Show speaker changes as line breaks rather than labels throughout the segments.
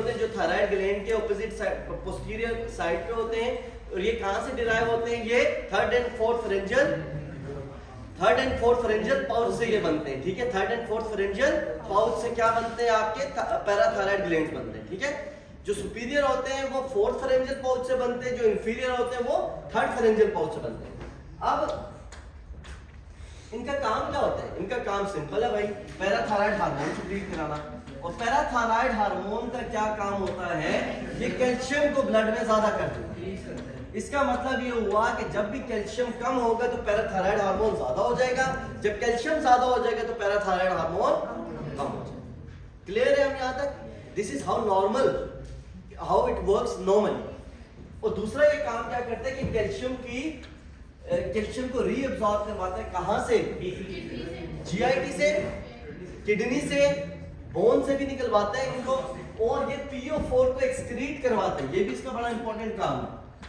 होते हैं जो थायराइड ग्लैंड के ऑपोजिट साइड पोस्टीरियर साइड पे होते हैं, और ये कहां से डिराइव होते हैं? ये third and fourth pharyngeal pouch से ये बनते हैं, ठीक है। Third and fourth pharyngeal pouch से क्या बनते हैं? आपके पैराथायराइड ग्लैंड बनते हैं, ठीक है। जो सुपीरियर होते हैं वो फोर्थ फेरेंजियल पाउच से बनते हैं, जो इंफीरियर होते हैं वो थर्ड फेरेंजियल पाउच से बनते हैं। अब इनका काम क्या होता है? इनका काम सिंपल है भाई, पैराथायराइड हार्मोन सिक्रीट कराना। और पैराथायराइड हार्मोन का क्या काम होता है? ये कैल्शियम को ब्लड में ज्यादा कर देता है। इसका मतलब ये हुआ कि जब भी कैल्शियम कम होगा तो पैराथायराइड हार्मोन ज्यादा हो जाएगा, जब कैल्शियम ज्यादा हो जाएगा तो पैराथायराइड हार्मोन कम हो जाएगा। क्लियर है हम यहाँ तक? This is how normal, how it works normally. और दूसरा ये काम क्या करता है कि कैल्शियम को रीअब्सॉर्ब करवाता है। कहां से? जीआईटी से, किडनी से, बोन से भी निकलवाता है इनको, और ये PO4 को एक्सक्रीट करवाता है। ये भी इसका बड़ा इंपॉर्टेंट काम है।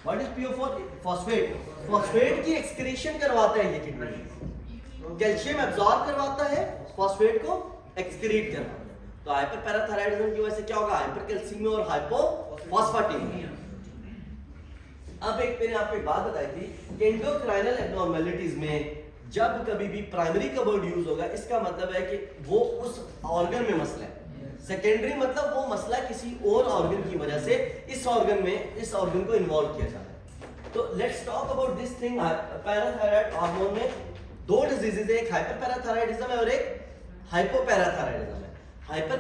What is PO4? फॉस्फेट की एक्सक्रीशन करवाता है ये किडनी। कैल्शियम एब्सॉर्ब करवाता है, फॉस्फेट को एक्सक्रीट करवाता है। तो हाइपर पैराथायराइडिज्म की वजह से क्या होगा? हाइपर कैल्सीमिया और हाइपोफॉस्फेटेमिया। अब एक मैंने आपको एक बात बताई थी कि एंडोक्राइनल एब्नॉर्मैलिटीज में जब कभी भी प्राइमरी का वर्ड यूज होगा, इसका मतलब है कि वो उस ऑर्गन में मसला है। सेकेंडरी मतलब वो मसला किसी और ऑर्गन की वजह से इस ऑर्गन को इन्वॉल्व किया जाता है। तो let's talk about this thing. Parathyroid hormone में दो डिजीजेज है, एक हाइपर पैराथायराइडिज्म है और एक हाइपोपैराथायराइडिज्म है। Hyper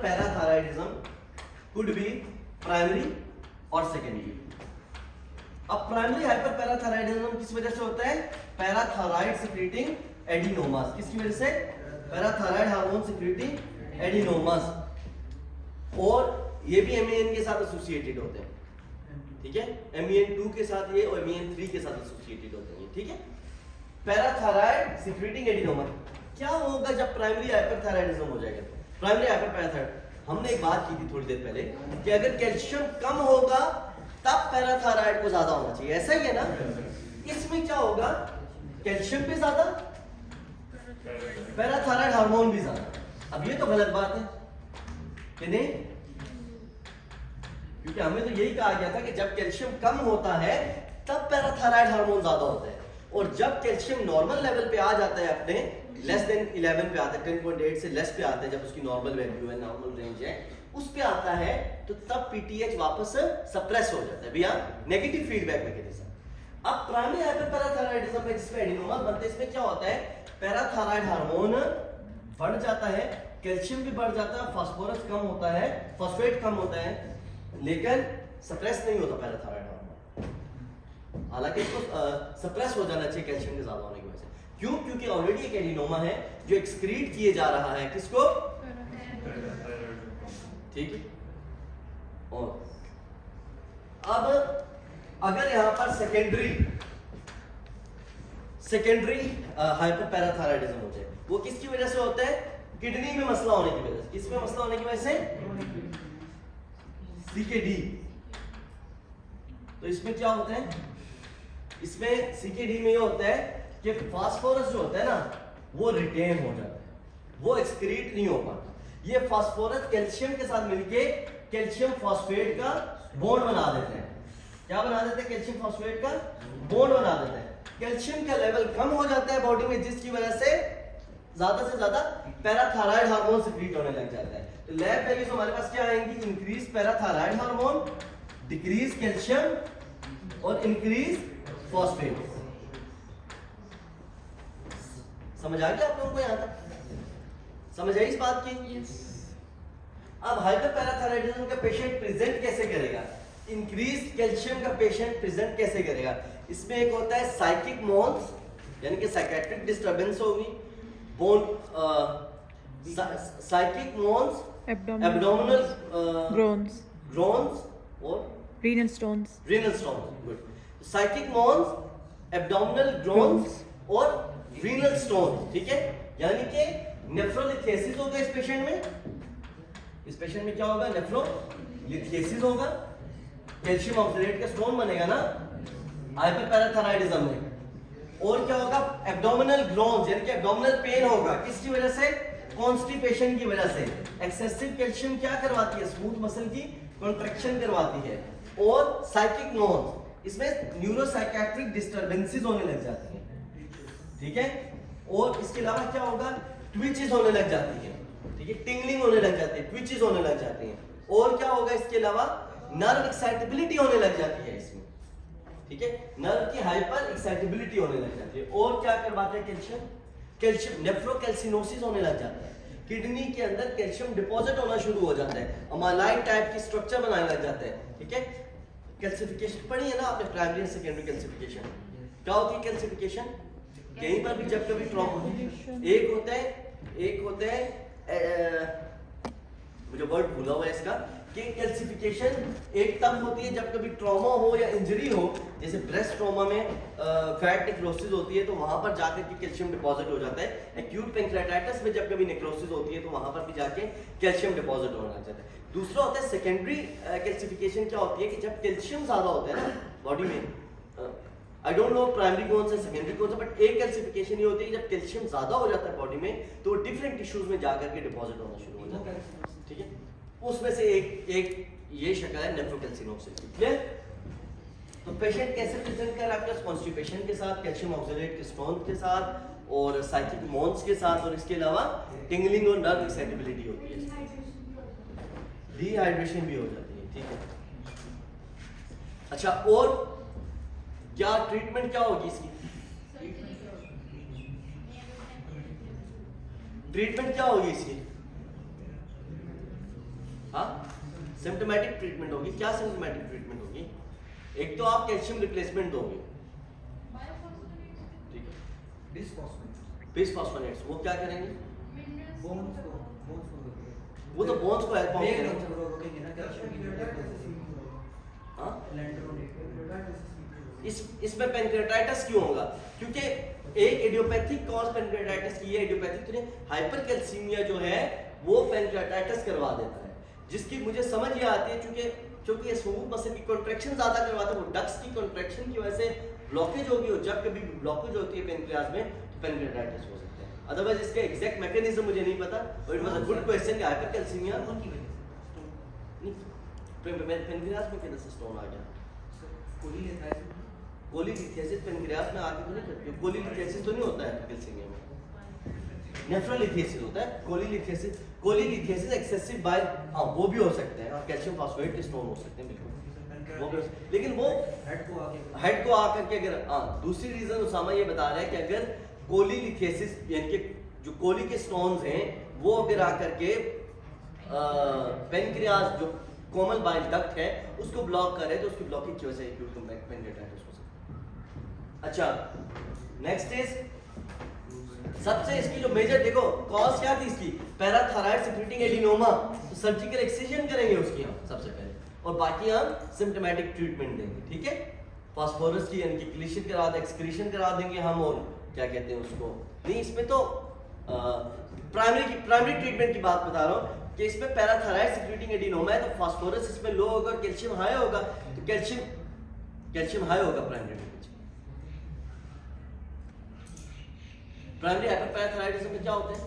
parathyroidism could be primary और सेकेंडरी। अब प्राइमरी हाइपर पैराथायराइडिज्म किस वजह से होता है? Parathyroid secreting adenomas. किसकी वजह से? Parathyroid hormone secreting adenomas. और ये भी MEN के साथ एसोसिएटेड होते हैं, ठीक है। MEN2 के साथ ये और MEN3 के साथ एसोसिएटेड होते हैं, ठीक है। पैराथायराइड सिक्रीटिंग एडिनोमा क्या होगा जब प्राइमरी हाइपरथायराइडिज्म हो जाएगा? प्राइमरी हाइपरथायराइड, हमने एक बात की थी थोड़ी देर पहले कि अगर कैल्शियम कम होगा तब पैराथायराइड को ज्यादा होना चाहिए, ऐसा ही है ना। इसमें क्या होगा? कैल्शियम भी ज्यादा, पैराथायराइड हार्मोन भी ज्यादा। अब ये तो गलत बात है कि नहीं, क्योंकि हमें तो यही कहा गया था कि जब कैल्शियम कम होता है तब पैराथायराइड हार्मोन ज्यादा होता है, और जब कैल्शियम नॉर्मल लेवल पे आ जाता है, अपने लेस देन 11 पे आता है, 10.8 से लेस पे आता है, जब उसकी नॉर्मल वैल्यू है, नॉर्मल रेंज है, उस पे आता है, तो तब PTH वापस सप्रेस हो जाता है भैया, नेगेटिव फीडबैक मैकेनिज्म। अब प्राइमरी हाइपरपैराथायराइडिज्म में जिसमें एडिनोमास बनते हैं, इसमें क्या होता है? पैराथायराइड हार्मोन बढ़ जाता है, कैल्शियम भी बढ़ जाता है, फास्फोरस कम होता है, फॉस्फेट कम होता है, लेकिन सप्रेस नहीं होता पैराथायराइड हार्मोन। हालांकि इसको सप्रेस हो जाना चाहिए कैल्शियम के ज्यादा होने की वजह से। क्यों? क्योंकि ऑलरेडी एक एडिनोमा है जो एक्सक्रीट किए जा रहा है, किसको? ठीक है। और अब अगर यहां पर सेकेंडरी हाइपरपैराथायराइडिज्म हो जाए, वो किसकी वजह से होता है? किडनी में मसला होने की वजह से। किसमें मसला होने की वजह से? CKD। तो इसमें क्या होता है? इसमें CKD में ये होता है कि फास्फोरस जो होता है ना, वो रिटेन हो जाता है, वो एक्सक्रीट नहीं हो पाता। ये फास्फोरस कैल्शियम के साथ मिलके कैल्शियम फॉस्फेट का बॉन्ड बना देते हैं। क्या बना देते हैं? कैल्शियम फॉस्फेट का बॉन्ड बना देते हैं। कैल्शियम का लेवल कम हो जाता है बॉडी में, जिसकी वजह से ज्यादा पैराथायराइड हार्मोन सिक्रीट होने लग जाता है। तो लैब वैल्यूज हमारे पास क्या आएंगी? Increase parathyroid hormone, decrease calcium और इंक्रीज फॉस्फेट। समझ आ गया आप लोगों को? यहां तक समझ आई इस बात की? अब हाइपरपैराथायराइडिज्म का पेशेंट प्रेजेंट कैसे करेगा? इंक्रीज कैल्शियम का पेशेंट प्रेजेंट कैसे करेगा? इसमें एक होता है साइकिक मोन्स, यानी कि साइकेट्रिक डिस्टर्बेंस होगी, bone psychic moans, abdominal groans और
renal stones.
Good. Psychic moans, abdominal groans और रीनल स्टोन्स, ठीक है। यानी कि नेफ्रोलिथेसिस होगा इस पेशेंट में। इस पेशेंट में क्या होगा? नेफ्रोलिथेसिस होगा, कैल्शियम ऑक्सलेट का स्टोन बनेगा ना हाइपरपैराथायराइडिज्म में। और क्या होगा? एब्डोमिनल ग्रोन्स, यानी कि एब्डोमिनल पेन होगा। किसकी वजह से? कॉन्स्टिपेशन की वजह से एक्सेसिव कैल्शियम क्या करवाती है, स्मूथ मसल की कॉन्ट्रैक्शन करवाती है। और साइकिक नॉन्स, इसमें न्यूरोसाइकियाट्रिक डिस्टरबेंसेस होने लग जाती हैं, ठीक है। और इसके अलावा क्या होगा, ट्विचेस होने लग जाती है, ठीक है, टिंगलिंग होने लग जाती है, ट्विचेस होने लग जाते हैं। और क्या होगा इसके अलावा, नर्व एक्साइटेबिलिटी होने लग जाती है इसमें, ठीक है, नर्व की हाइपर एक्साइटेबिलिटी होने लग जाती है। और क्या करवाते हैं कैल्शियम, कैल्शियम नेफ्रोकैल्सिनोसिस होने लग जाता है, किडनी के अंदर कैल्शियम डिपॉजिट होना शुरू हो जाता है, अमालाइन टाइप की स्ट्रक्चर बनाने लग जाते हैं, ठीक है। कैल्सिफिकेशन पढ़ी है ना आपने, प्राइमरी एंड सेकेंडरी कैल्सिफिकेशन। क्या होती है कैल्सिफिकेशन, कहीं पर भी जब कभी ट्रॉमा, एक होता है मुझे वर्ड भूला हुआ है इसका, कि कैल्सिफिकेशन एक तब होती है जब कभी ट्रॉमा हो या इंजरी हो, जैसे ब्रेस्ट ट्रॉमा में फैट नेक्रोसिस होती है तो वहां पर जाकर के कैल्शियम डिपॉजिट हो जाता है। एक्यूट पैंक्रेटाइटिस में जब कभी नेक्रोसिस होती है तो वहां पर भी जाके कैल्शियम डिपॉजिट होने लग जाता है। दूसरा होता है सेकेंडरी कैल्सिफिकेशन, क्या होती है कि जब कैल्शियम ज्यादा होता है ना बॉडी में, आई डोंट नो प्राइमरी कौन सा सेकेंडरी कौन सा, बट एक कैल्सिफिकेशन ये होती है कि जब कैल्शियम ज्यादा हो जाता है बॉडी में तो डिफरेंट टिश्यूज में जाकर के डिपॉजिट होना शुरू हो जाता है, ठीक है। उसमें से एक ये शक्ल है नेफ्रोकैल्सिनोसिस, क्लियर। तो पेशेंट कैसे प्रेजेंट कर रहा है आपका, कॉन्स्टिपेशन के साथ, कैल्शियम ऑक्सलेट के स्टोन के साथ और साइकिक मॉन्स के साथ, और इसके अलावा टिंगलिंग और नर्व एक्साइटेबिलिटी होती है, डिहाइड्रेशन भी हो जाती है, ठीक है। अच्छा, और क्या ट्रीटमेंट क्या होगी इसकी, ट्रीटमेंट क्या होगी इसकी, हाँ सिम्टोमेटिक ट्रीटमेंट होगी। क्या सिम्टोमेटिक ट्रीटमेंट होगी, एक तो आप कैल्शियम रिप्लेसमेंट दोगे, ठीक है, बिसफॉस्फोनेट्स, वो क्या करेंगे, वो तो बोन्स को हेल्प करेंगे ना। हाँ, इसमें पैंक्रेटाइटिस क्यों होगा, क्योंकि एक इडियोपैथिक कॉज पैंक्रेटाइटिस की है, इडियोपैथिक तो हाइपरकैल्सीमिया जो है वो पैंक्रेटाइटिस करवा देता है, जिसकी मुझे समझ ये आती है क्योंकि स्मूथ मसल की कॉन्ट्रैक्शन ज्यादा करवाता है, वो डक्ट्स की कॉन्ट्रैक्शन की वजह से ब्लॉकेज होगी, और जब कभी ब्लॉकेज होती है पेनक्रियाज में तो पैंक्रेटाइटिस हो सकता है। अदरवाइज इसके एग्जैक्ट मैकेनिज्म मुझे नहीं पता, और it was a good question कि हाइपरकैल्सीमिया की वजह से पेनक्रियाज में कैसे स्टोन आ गया, कोलीलिथियासिस पेनक्रियाज में आके तो नहीं करती, कोलीलिथियासिस तो नहीं होता है कैल्शियम में, नेफ्रोलिथियासिस होता है। कोलीलिथियासिस एक्सेसिव बाइल, हाँ वो भी हो सकता है, और कैल्शियम फॉस्फेट के स्टोन हो सकते हैं बिल्कुल, वो भी, लेकिन वो हेड को आकर के अगर, हाँ दूसरी रीजन उसामा ये बता रहा है कि अगर कोलीलिथियासिस यानी कि जो कोली के स्टोन्स हैं वो अगर आकर के पेनक्रियाज जो कोमल बाइल डक्ट है उसको ब्लॉक करे तो उसकी ब्लॉकिंग की वजह से एक्यूट पेनक्रेटाइटिस हो सकता है। अच्छा, नेक्स्ट इज सबसे इसकी जो मेजर, देखो कॉज क्या थी इसकी, पैराथायराइड सिक्रेटिंग एडिनोमा, तो सर्जिकल एक्सिजन करेंगे उसकी हम सबसे पहले, और बाकी हम सिम्टोमेटिक ट्रीटमेंट देंगे, ठीक है। फास्फोरस की यानी कि क्लीशन करा देंगे, एक्सक्रीशन करा देंगे हम, और क्या कहते हैं उसको, नहीं इसमें तो प्राइमरी ट्रीटमेंट की बात बता रहा हूँ कि इसमें पैराथायराइड सिक्रेटिंग एडिनोमा है तो फास्फोरस इसमें लो होगा और कैल्शियम हाई होगा, तो कैल्शियम हाई होगा प्राइमरी में। प्राइमरी हाइपरपैराथायराइडिज्म में क्या होता है,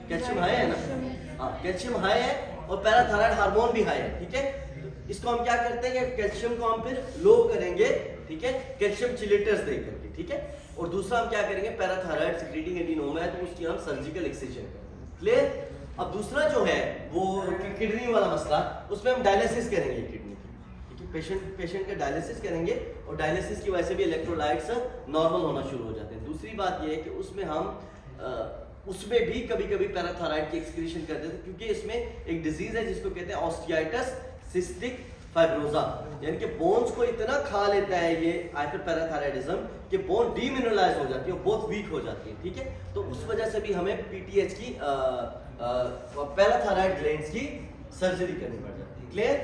कैल्शियम हाई है ना, हाँ कैल्शियम हाई है और पैराथायराइड हार्मोन भी हाई है, ठीक है। तो इसको हम क्या करते हैं कि कैल्शियम को हम फिर लो करेंगे, ठीक है, कैल्शियम चिलेटर्स दे करके, ठीक है। और दूसरा हम क्या करेंगे, पैराथायराइड सिक्रेटिंग एडिनोमा है तो उसकी हम सर्जिकल एक्सिजन करेंगे, क्लियर। अब दूसरा जो है वो किडनी वाला मसला, उसमें हम डायलिसिस करेंगे किडनी की, पेशेंट का डायलिसिस करेंगे और डायलिसिस की वजह से भी इलेक्ट्रोलाइट्स नॉर्मल होना शुरू हो जाते हैं। दूसरी बात ये है कि उसमें हम उसमें भी कभी कभी पैराथायराइड की एक्सक्रीशन कर देते हैं, क्योंकि इसमें एक डिजीज है जिसको कहते हैं ऑस्टियाइटिस सिस्टिक फाइब्रोजा, यानी कि बोन्स को इतना खा लेता है ये हाइपरपैराथायराइडिज्म कि बोन डीमिनरलाइज हो जाती है, बहुत वीक हो जाती है, ठीक है। तो उस वजह से भी हमें पीटीएच की पैराथायराइड ग्लैंड्स की सर्जरी करनी पड़ जाती है, क्लियर।